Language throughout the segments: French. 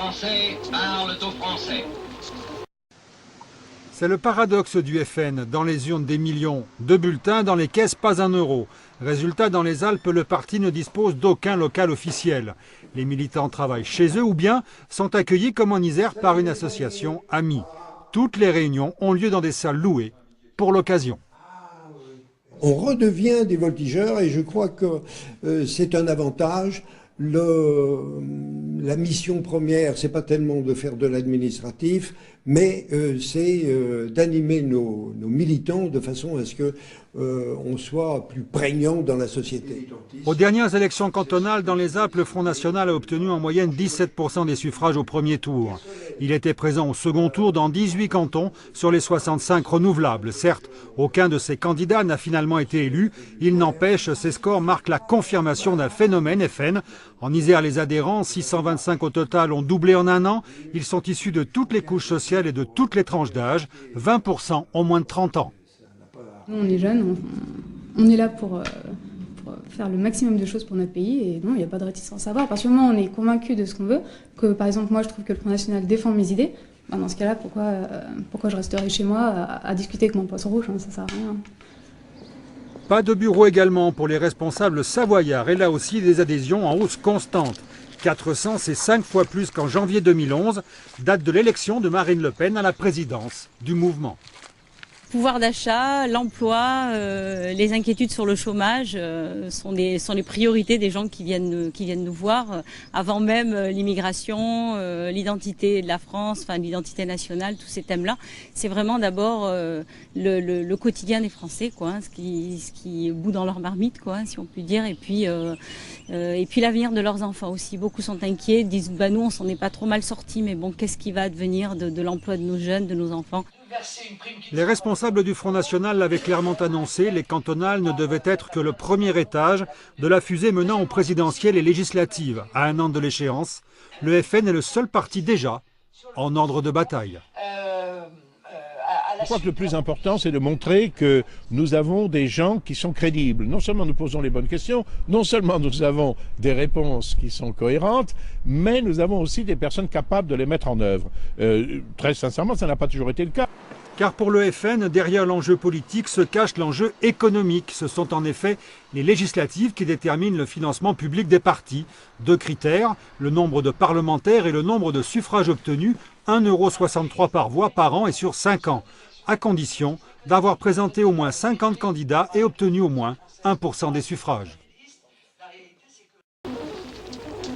Français parlent aux Français. C'est le paradoxe du FN. Dans les urnes des millions de bulletins, dans les caisses pas un euro. Résultat, dans les Alpes, le parti ne dispose d'aucun local officiel. Les militants travaillent chez eux ou bien sont accueillis comme en Isère par une association amie. Toutes les réunions ont lieu dans des salles louées pour l'occasion. On redevient des voltigeurs et je crois que c'est un avantage. La mission première, c'est pas tellement de faire de l'administratif, mais c'est d'animer nos militants de façon à ce que on soit plus prégnant dans la société. Aux dernières élections cantonales dans les Alpes, le Front National a obtenu en moyenne 17% des suffrages au premier tour. Il était présent au second tour dans 18 cantons sur les 65 renouvelables. Certes, aucun de ces candidats n'a finalement été élu. Il n'empêche, ces scores marquent la confirmation d'un phénomène FN. En Isère, les adhérents, 625 au total, ont doublé en un an. Ils sont issus de toutes les couches sociales et de toutes les tranches d'âge. 20% ont moins de 30 ans. Nous, on est jeunes, on est là pour faire le maximum de choses pour notre pays et non, il n'y a pas de réticence à avoir. À partir du moment où on est convaincu de ce qu'on veut, que par exemple moi je trouve que le Front National défend mes idées, ben dans ce cas-là, pourquoi je resterai chez moi à discuter avec mon poisson rouge, hein, ça sert à rien. Pas de bureau également pour les responsables savoyards et là aussi des adhésions en hausse constante. 400, c'est 5 fois plus qu'en janvier 2011, date de l'élection de Marine Le Pen à la présidence du mouvement. Pouvoir d'achat, l'emploi, les inquiétudes sur le chômage sont les priorités des gens qui viennent nous voir avant même l'immigration, l'identité de la France, enfin l'identité nationale, tous ces thèmes-là. C'est vraiment d'abord le quotidien des Français, quoi, hein, ce qui bout dans leur marmite, quoi, hein, si on peut dire, et puis l'avenir de leurs enfants aussi. Beaucoup sont inquiets, disent bah nous on s'en est pas trop mal sortis, mais bon qu'est-ce qui va advenir de l'emploi de nos jeunes, de nos enfants? Les responsables du Front National l'avaient clairement annoncé, les cantonales ne devaient être que le premier étage de la fusée menant aux présidentielles et législatives. À un an de l'échéance, le FN est le seul parti déjà en ordre de bataille. Je crois que le plus important, c'est de montrer que nous avons des gens qui sont crédibles. Non seulement nous posons les bonnes questions, non seulement nous avons des réponses qui sont cohérentes, mais nous avons aussi des personnes capables de les mettre en œuvre. Très sincèrement, ça n'a pas toujours été le cas. Car pour le FN, derrière l'enjeu politique se cache l'enjeu économique. Ce sont en effet les législatives qui déterminent le financement public des partis. Deux critères, le nombre de parlementaires et le nombre de suffrages obtenus, 1,63 € par voix par an et sur 5 ans, à condition d'avoir présenté au moins 50 candidats et obtenu au moins 1% des suffrages.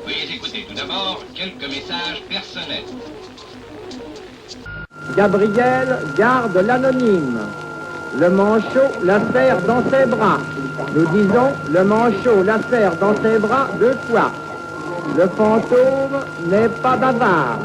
Veuillez écouter tout d'abord quelques messages personnels. Gabriel garde l'anonyme. Le manchot la serre dans ses bras. Nous disons le manchot la serre dans ses bras 2 fois. Le fantôme n'est pas bavard.